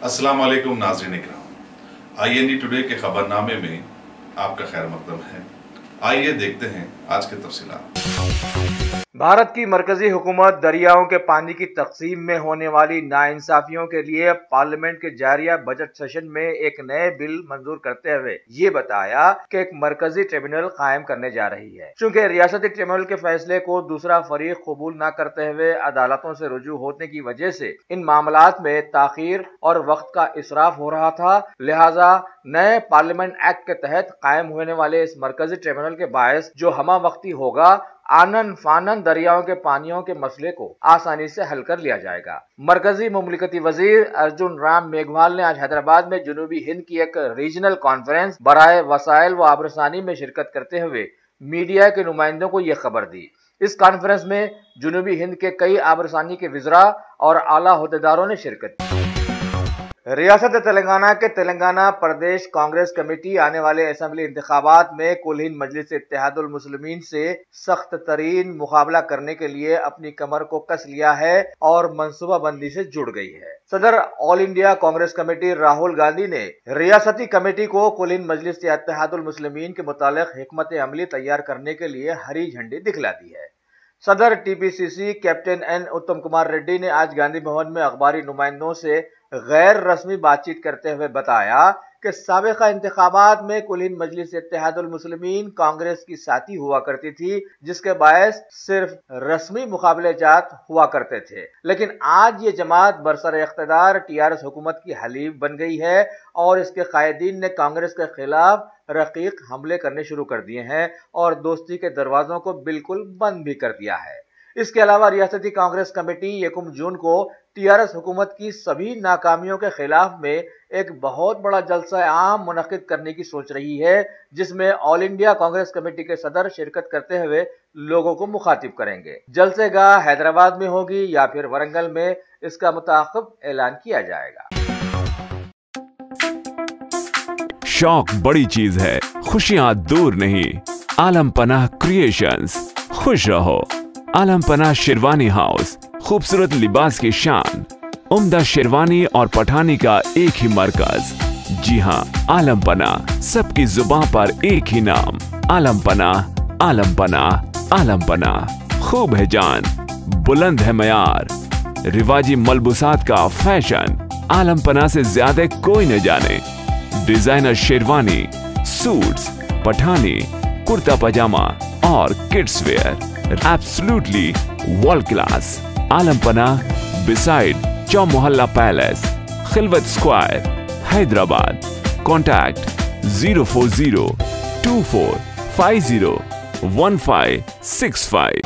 अस्सलाम वालेकुम नाज़रीन इकराम, IND टुडे के खबरनामे में आपका खैर मकदम है। आइए देखते हैं आज के तफसीलात। भारत की मरकजी हुकूमत दरियाओं के पानी की तकसीम में होने वाली नाइंसाफियों के लिए पार्लियामेंट के जारिया बजट सेशन में एक नए बिल मंजूर करते हुए ये बताया कि एक मरकजी ट्रिब्यूनल कायम करने जा रही है। चूंकि रियासती ट्रिब्यूनल के फैसले को दूसरा फरीक कबूल न करते हुए अदालतों से रुजू होने की वजह से इन मामलात में ताखीर और वक्त का इसराफ हो रहा था, लिहाजा नए पार्लियामेंट एक्ट के तहत कायम होने वाले इस मरकजी ट्रिब्यूनल के बायस जो हमा वक्ती होगा, आनन फानन दरियाओं के पानियों के मसले को आसानी से हल कर लिया जाएगा। मरकजी मुमलिकती वजीर अर्जुन राम मेघवाल ने आज हैदराबाद में जनूबी हिंद की एक रीजनल कॉन्फ्रेंस बराए वसाइल व आबरसानी में शिरकत करते हुए मीडिया के नुमाइंदों को यह खबर दी। इस कॉन्फ्रेंस में जनूबी हिंद के कई आबरसानी के विज़रा और आला ओहदेदारों ने शिरकत की। रियासत तेलंगाना के तेलंगाना प्रदेश कांग्रेस कमेटी आने वाले असेंबली इंतखाबात में कुल हिंद मजलिस इत्तेहादुल मुस्लिमीन से सख्त तरीन मुकाबला करने के लिए अपनी कमर को कस लिया है और मंसूबा बंदी से जुड़ गई है। सदर all India Congress committee Rahul Gandhi ने रियासती कमेटी को कुल हिंद मजलिस इत्तेहादुल मुस्लिमीन के मुतालिक हिकमत अमली तैयार करने के लिए हरी झंडी दिखला दी है। सदर TPCC कैप्टन N उत्तम कुमार रेड्डी ने आज गांधी भवन में अखबारी नुमाइंदों से गैर रस्मी बातचीत करते हुए बताया कि साबिका इंतखाबात में कुल हिंद मजलिस इत्तेहादुल मुस्लिमीन कांग्रेस की साथी हुआ करती थी, जिसके बायस सिर्फ रस्मी मुकाबले जात हुआ करते थे, लेकिन आज ये जमात बरसर इख्तिदार TRS हुकूमत की हलीफ बन गई है और इसके कायदीन ने कांग्रेस के खिलाफ रकीक हमले करने शुरू कर दिए हैं और दोस्ती के दरवाजों को बिल्कुल बंद भी कर दिया है। इसके अलावा रियासती कांग्रेस कमेटी 1 जून को TRS हुकूमत की सभी नाकामियों के खिलाफ में एक बहुत बड़ा जलसा आम मुनक्किद करने की सोच रही है, जिसमें ऑल इंडिया कांग्रेस कमेटी के सदर शिरकत करते हुए लोगों को मुखातिब करेंगे। जलसे गाह हैदराबाद में होगी या फिर वरंगल में, इसका मुताक़िब ऐलान किया जाएगा। शौक बड़ी चीज है, खुशियां दूर नहीं। आलम पनाह क्रिएशंस, खुश रहो। आलम पनाह शेरवानी हाउस, खूबसूरत लिबास की शान, उम्दा शेरवानी और पठानी का एक ही मरकज। जी हाँ, आलम पनाह, सबकी जुबान पर एक ही नाम, आलम पनाह। आलम पनाह, आलम पनाह, खूब है जान, बुलंद है मयार, रिवाजी मलबूसात का फैशन, आलम पनाह से ज्यादा कोई न जाने। डिजाइनर शेरवानी, सूट्स, पठानी, कुर्ता पजामा और kids wear, absolutely world class. Alam Panah beside Chowmahalla palace, Khilwat square, Hyderabad. Contact 04024501565।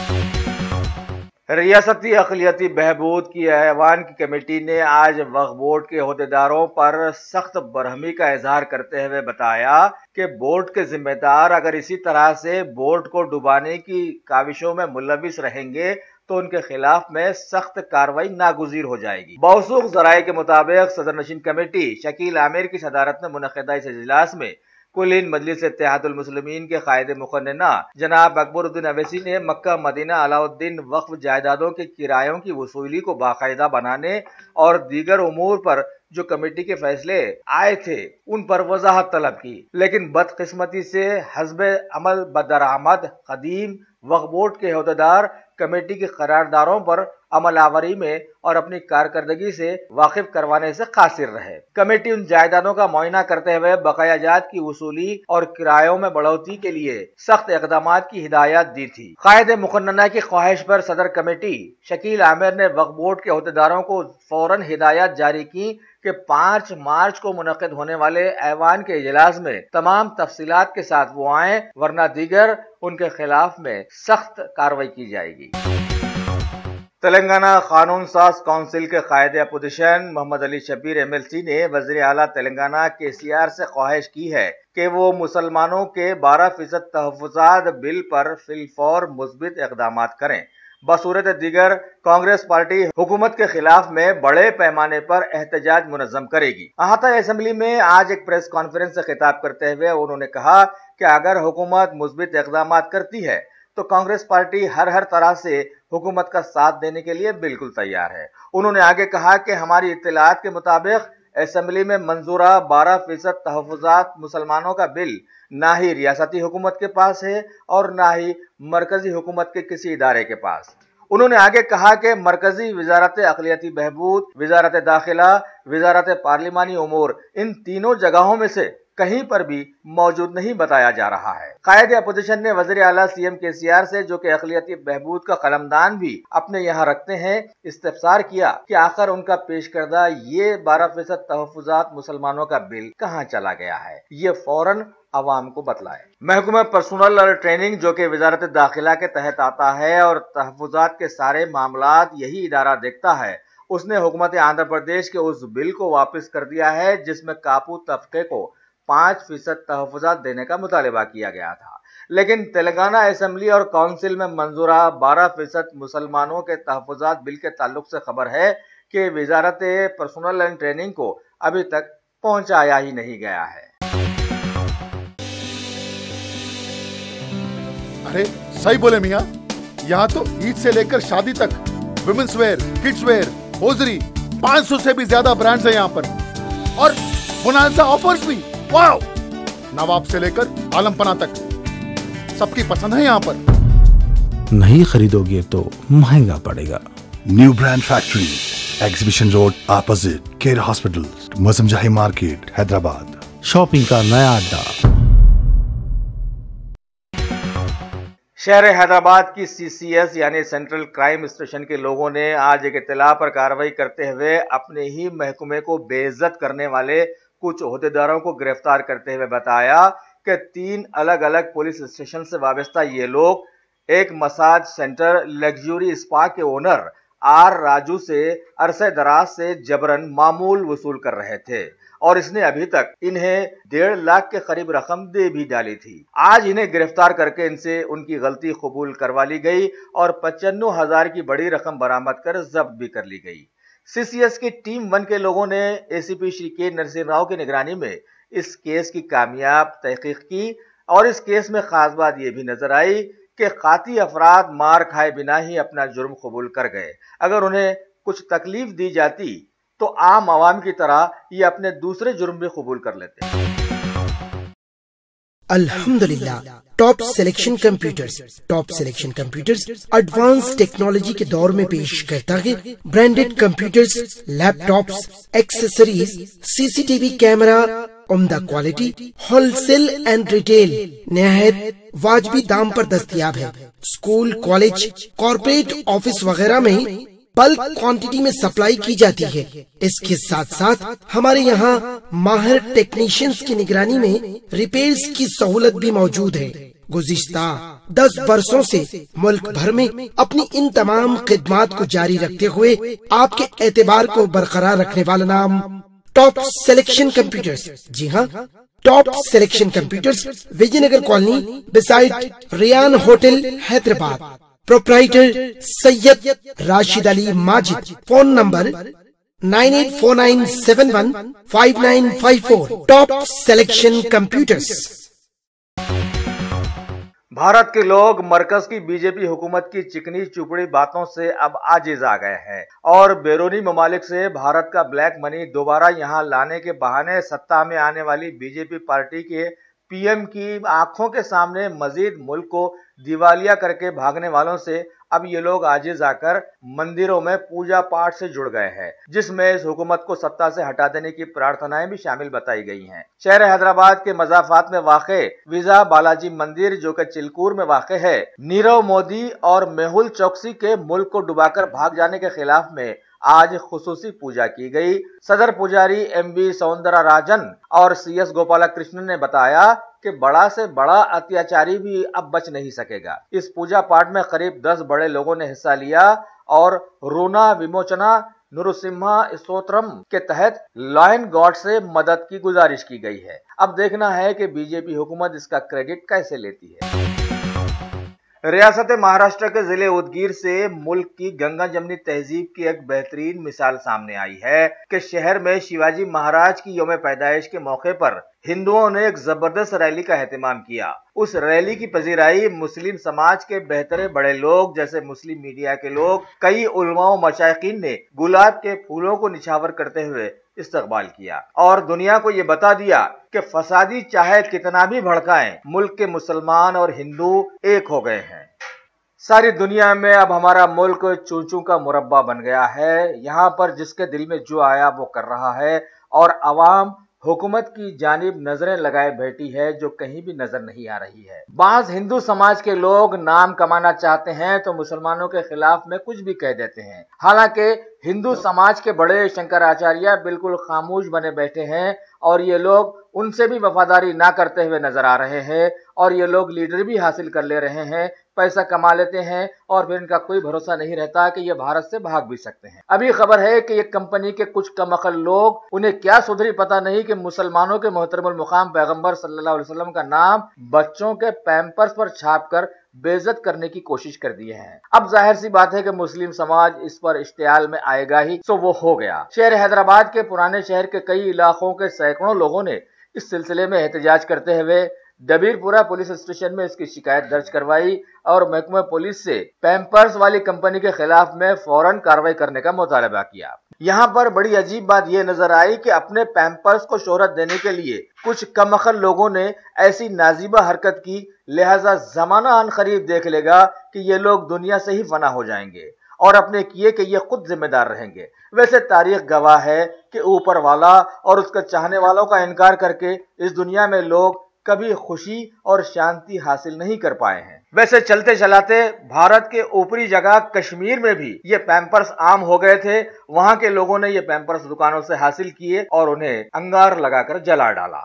रियासती अक़लियती बहबूद की ऐवान की कमेटी ने आज वक्फ बोर्ड के ओहदेदारों पर सख्त बरहमी का इजहार करते हुए बताया कि बोर्ड के जिम्मेदार अगर इसी तरह से बोर्ड को डुबाने की काविशों में मुलविस रहेंगे तो उनके खिलाफ में सख्त कार्रवाई नागुज़ीर हो जाएगी। मौसूख ज़राए के मुताबिक सदर नशीन कमेटी शकील आमिर की सदारत में मुनक़िदा इस इजलास में कुल हिंद मजलिस इत्तेहादुल मुस्लिमीन के कायदे मुक़न्नना जनाब अकबरुद्दीन अवैसी ने मक्का मदीना अलाउद्दीन वक्फ जायदादों के किरायों की वसूली को बाकायदा बनाने और दीगर उमूर पर जो कमेटी के फैसले आए थे उन पर वजाहत तलब की, लेकिन बदकिस्मती से हस्ब अमल बदरामद कदीम वक्फ बोर्ड के ओहदेदार कमेटी के करारदारों पर अमल आवरी में और अपनी कारकर्दगी से वाकिफ करवाने से कासिर रहे। कमेटी उन जायदादों का मुआयना करते हुए बकायाजात की वसूली और किरायों में बढ़ोतरी के लिए सख्त इकदाम की हिदायत दी थी। कायदे मुक़न्नना की ख्वाहिश पर सदर कमेटी शकील आमिर ने वक्फ बोर्ड के ओहदेदारों को फौरन हिदायत जारी की कि 5 मार्च को मुनक़िद होने वाले ऐवान के इजलास में तमाम तफसीलात के साथ वो आए, वरना दीगर उनके खिलाफ में सख्त कार्रवाई की जाएगी। तेलंगाना कानून साज काउंसिल के कायदे अपोजिशन मोहम्मद अली शब्बीर MLC ने वज़ीर आला तेलंगाना KCR से ख्वाहिश की है कि वो मुसलमानों के 12% तहफ़्फ़ुज़ात बिल पर फिलफौर मुस्बित इक़दाम करें। बसूरत दीगर कांग्रेस पार्टी हुकूमत के खिलाफ में बड़े पैमाने पर एहतजाज मुनज़्ज़म करेगी। अहाता असेंबली में आज एक प्रेस कॉन्फ्रेंस से खिताब करते हुए उन्होंने कहा कि अगर हुकूमत मुस्बित इक़दाम करती है तो कांग्रेस पार्टी हर तरह से حکومت کا ساتھ دینے کے لیے بالکل تیار ہے۔ انہوں نے آگے کہا کہ ہماری اطلاعات کے مطابق اسمبلی میں منظورہ 12% تحفظات مسلمانوں کا بل نہ ہی ریاستی حکومت کے پاس ہے اور نہ ہی مرکزی حکومت کے کسی ادارے کے پاس۔ انہوں نے آگے کہا کہ مرکزی وزارت اقلیتی بہبود، وزارت داخلہ، وزارت پارلیمانی امور، ان تینوں جگہوں میں سے کہیں پر بھی موجود نہیں بتایا جا رہا ہے۔ قائد اپوزیشن نے وزیر اعلیٰ CM KCR سے، جو کہ اقلیتی بہبود کا قلمدان بھی اپنے یہاں رکھتے ہیں، استفسار کیا کہ آخر ان کا پیش کردہ یہ 12% تحفظات مسلمانوں کا بل کہاں چلا گیا ہے، یہ فوراً عوام کو بتلائے۔ محکمہ پرسنل اور ٹریننگ، جو کہ وزارت داخلہ کے تحت آتا ہے اور تحفظات کے سارے معاملات یہی ادارہ دیکھتا ہے، اس نے حکومت آندھرا پردیش کے اس بل کو واپس کر دیا ہے جس میں کاپو طبقے کو 5% تحفظات دینے کا مطالبہ کیا گیا تھا۔ لیکن تلنگانہ اسمبلی اور کونسل میں منظورہ 12% مسلمانوں کے تحفظات بل کے تعلق سے خبر ہے کہ وزارت پرسنل اینڈ ٹریننگ کو ابھی تک پہنچایا ہی نہیں گیا ہے۔ ارے صحیح بولے میاں، یہاں تو عید سے لے کر شادی تک women's where, kids wear, hosiery, 500 سے بھی زیادہ برانڈز ہیں یہاں پر، اور بونانزا آفرز بھی۔ واو! نواب سے لے کر عالم پناہ تک سب کی پسند ہے یہاں پر۔ نہیں خریدو گے تو مہنگا پڑے گا۔ New brand factory, exhibition road opposite care hospital, Moazzam Jahi market, Hyderabad. Shopping کا نیا اڈا۔ شہر حیدرآباد کی CCS یعنی سینٹرل کرائم اسٹیشن کے لوگوں نے آج ایک اطلاع پر کارروائی کرتے ہوئے اپنے ہی محکمے کو بے عزت کرنے والے کچھ عہدیداروں کو گرفتار کرتے ہوئے بتایا کہ 3 الگ الگ پولیس اسٹیشن سے وابستہ یہ لوگ ایک مساج سینٹر لگژوری اسپا کے اونر R راجو سے عرصہ دراز سے جبرن معمول وصول کر رہے تھے، اور اس نے ابھی تک انہیں 1.5 لاکھ کے قریب رقم دے بھی ڈالی تھی۔ آج انہیں گرفتار کر کے ان سے ان کی غلطی قبول کروا لی گئی اور 95,000 کی بڑی رقم برآمد کر ضبط بھی کر لی گئی۔ CCS کی ٹیم 1 کے لوگوں نے ACP شری کے نرسنگ راؤ کی نگرانی میں اس کیس کی کامیاب تحقیق کی، اور اس کیس میں خاص بات یہ بھی نظر آئی کہ قاطی افراد مار کھائے بنا ہی اپنا جرم قبول کر گئے۔ اگر انہیں کچھ تکلیف دی جاتی تو عام عوام کی طرح یہ اپنے دوسرے جرم بھی قبول کر لیتے ہیں۔ الحمدللہ Top selection Computers advance technology کے دور میں پیش کرتا ہے branded computers, laptops, accessories, CCTV camera, عمدہ quality, wholesale and retail, نہایت واجبی دام پر دستیاب ہے۔ اسکول، کالج، کارپوریٹ آفس وغیرہ میں بلک کوانٹٹی میں سپلائی کی جاتی ہے۔ اس کے ساتھ ساتھ ہمارے یہاں ماہر ٹیکنیشینز کی نگرانی میں ریپیئرز کی سہولت بھی موجود ہے۔ گزشتہ 10 برسوں سے ملک بھر میں اپنی ان تمام خدمات کو جاری رکھتے ہوئے آپ کے اعتبار کو برقرار رکھنے والا نام ٹاپ سلیکشن کمپیوٹرز۔ جی ہاں، top selection computers, Vijay Nagar colony beside Ryan hotel, Hyderabad. Proprietor Syed Rashid Ali Majid. Phone number 9849715954۔ Top selection computers. Bharat کے لوگ مرکز کی BJP حکومت کی چکنی چپڑی باتوں سے اب عاجز آ گئے ہیں، اور بیرونی ممالک سے بھارت کا بلیک منی دوبارہ یہاں لانے کے بہانے سत्ता میں آنے والی BJP پارٹی کے PM کی آنکھوں کے سامنے مزید ملک کو دیوالیہ کر کے بھاگنے والوں سے اب یہ لوگ عاجز آ کر مندروں میں پوجا پاٹ سے جڑ گئے ہیں، جس میں اس حکومت کو سत्ता سے ہٹا دینے کی پرارتھنائیں بھی شامل بتائی گئی ہیں۔ شہر حیدرآباد کے مضافات میں واقع ویزا بالاجی مندر، جو کہ چلکور میں واقع ہے، نیرو مودی اور میہول چوکسی کے ملک کو ڈبا کر بھاگ جانے کے خلاف میں آج خصوصی پوجا کی گئی۔ صدر پجاری MV سوندرا راجن اور CS گوپالا کرشنن نے بتایا کہ بڑا سے بڑا اتیاچاری بھی اب بچ نہیں سکے گا۔ اس پوجا پاٹ میں قریب 10 بڑے لوگوں نے حصہ لیا اور رونا وموچنا نرسمہا استوترم کے تحت لائن گاڈ سے مدد کی گزارش کی گئی ہے۔ اب دیکھنا ہے کہ BJP حکومت اس کا کریڈٹ کیسے لیتی ہے۔ ریاست مہاراشٹر کے ضلع ادگیر سے ملک کی گنگا جمنی تہذیب کی ایک بہترین مثال سامنے آئی ہے کہ شہر میں شیواجی مہاراج کی یوم پیدائش کے موقع پر हिंदुओं ने एक जबरदस्त रैली का एहतमाम किया। उस रैली की पजीराई मुस्लिम समाज के बेहतरे बड़े लोग जैसे मुस्लिम मीडिया के लोग, कई उलमा व मशाइखीन ने गुलाब के फूलों को निछावर करते हुए इस्तकबाल किया और दुनिया को ये बता दिया कि फसादी चाहे कितना भी भड़काएं, मुल्क के मुसलमान और हिंदू एक हो गए हैं। सारी दुनिया में अब हमारा मुल्क चूचू का मुरब्बा बन गया है। यहाँ पर जिसके दिल में जो आया वो कर रहा है और अवाम हुकूमत की जानिब नजरें लगाए बैठी है जो कहीं भी नजर नहीं आ रही है। बाज हिंदू समाज के लोग नाम कमाना चाहते हैं तो मुसलमानों के खिलाफ में कुछ भी कह देते हैं। हालांकि हिंदू समाज के बड़े शंकराचार्य बिल्कुल खामोश बने बैठे हैं और ये लोग उनसे भी वफादारी ना करते हुए नजर आ रहे हैं और ये लोग लीडर भी हासिल कर ले रहे हैं, पैसा कमा लेते हैं और फिर इनका कोई भरोसा नहीं रहता कि ये भारत से भाग भी सकते हैं। अभी खबर है कि ये कंपनी के कुछ कमअक्ल लोग, उन्हें क्या सुधरी पता नहीं कि मुसलमानों के मोहतरमुल मुकाम पैगंबर सल्लल्लाहु अलैहि वसल्लम का नाम बच्चों के पैम्पर्स पर छापकर बेइज्जत करने की कोशिश कर दी है। अब जाहिर सी बात है कि मुस्लिम समाज इस पर इश्तियाल में आएगा ही, सो वो हो गया। शहर हैदराबाद के पुराने शहर के कई इलाकों के सैकड़ों लोगों ने इस सिलसिले में एहतजाज करते हुए डबीरपुरा पुलिस स्टेशन में इसकी शिकायत दर्ज करवाई और महकमा पुलिस से पैम्पर्स वाली कंपनी के खिलाफ में फौरन कार्रवाई करने का मुतालबा किया। यहाँ पर बड़ी अजीब बात यह नजर आई कि अपने पैम्पर्स को शोहरत देने के लिए कुछ कमअक्ल लोगों ने ऐसी नाजीबा हरकत की, लिहाजा जमाना अन करीब देख लेगा कि ये लोग दुनिया से ही फना हो जाएंगे और अपने किए के ये खुद जिम्मेदार रहेंगे। वैसे तारीख गवाह है कि ऊपर वाला और उसके चाहने वालों का इनकार करके इस दुनिया में लोग कभी खुशी और शांति हासिल नहीं कर पाए हैं। वैसे चलते चलाते भारत के ऊपरी जगह कश्मीर में भी ये पैम्पर्स आम हो गए थे। वहां के लोगों ने ये पैम्पर्स दुकानों से हासिल किए और उन्हें अंगार लगाकर जला डाला।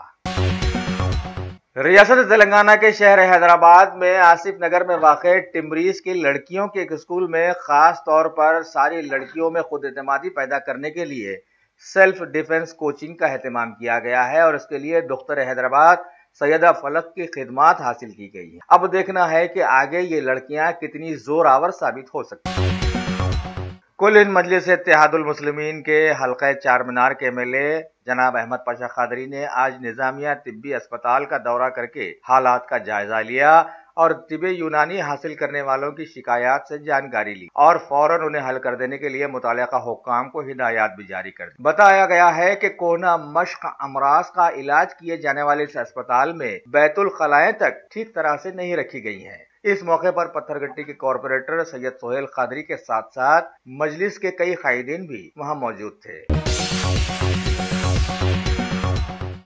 रियासत तेलंगाना के शहर हैदराबाद में आसिफ नगर में वाक़े टिम्बरीज की लड़कियों के एक स्कूल में खास तौर पर सारी लड़कियों में खुद एतमादी पैदा करने के लिए सेल्फ डिफेंस कोचिंग का एहतमाम किया गया है और इसके लिए दुख्तर हैदराबाद सैयदा फलक की खिदमात हासिल की गई है। अब देखना है कि आगे ये लड़कियां कितनी जोर आवर साबित हो सकती हैं। कुल हिंद मजलिस इत्तेहादुल मुस्लिमीन के हल्का चारमीनार के एमएलए जनाब अहमद पाशा खादरी ने आज निजामिया तिब्बी अस्पताल का दौरा करके हालात का जायजा लिया और तिब्बे यूनानी हासिल करने वालों की शिकायत से जानकारी ली और फौरन उन्हें हल कर देने के लिए मुतालिका हुक्काम को हिदायत भी जारी कर दी। बताया गया है कि कोरोना मश्क अमराज का इलाज किए जाने वाले इस अस्पताल में बैतुल खलाएं तक ठीक तरह से नहीं रखी गई हैं। इस मौके पर पत्थरगट्टी के कॉरपोरेटर सैयद सोहेल खादरी के साथ साथ मजलिस के कई कायदीन भी वहां मौजूद थे।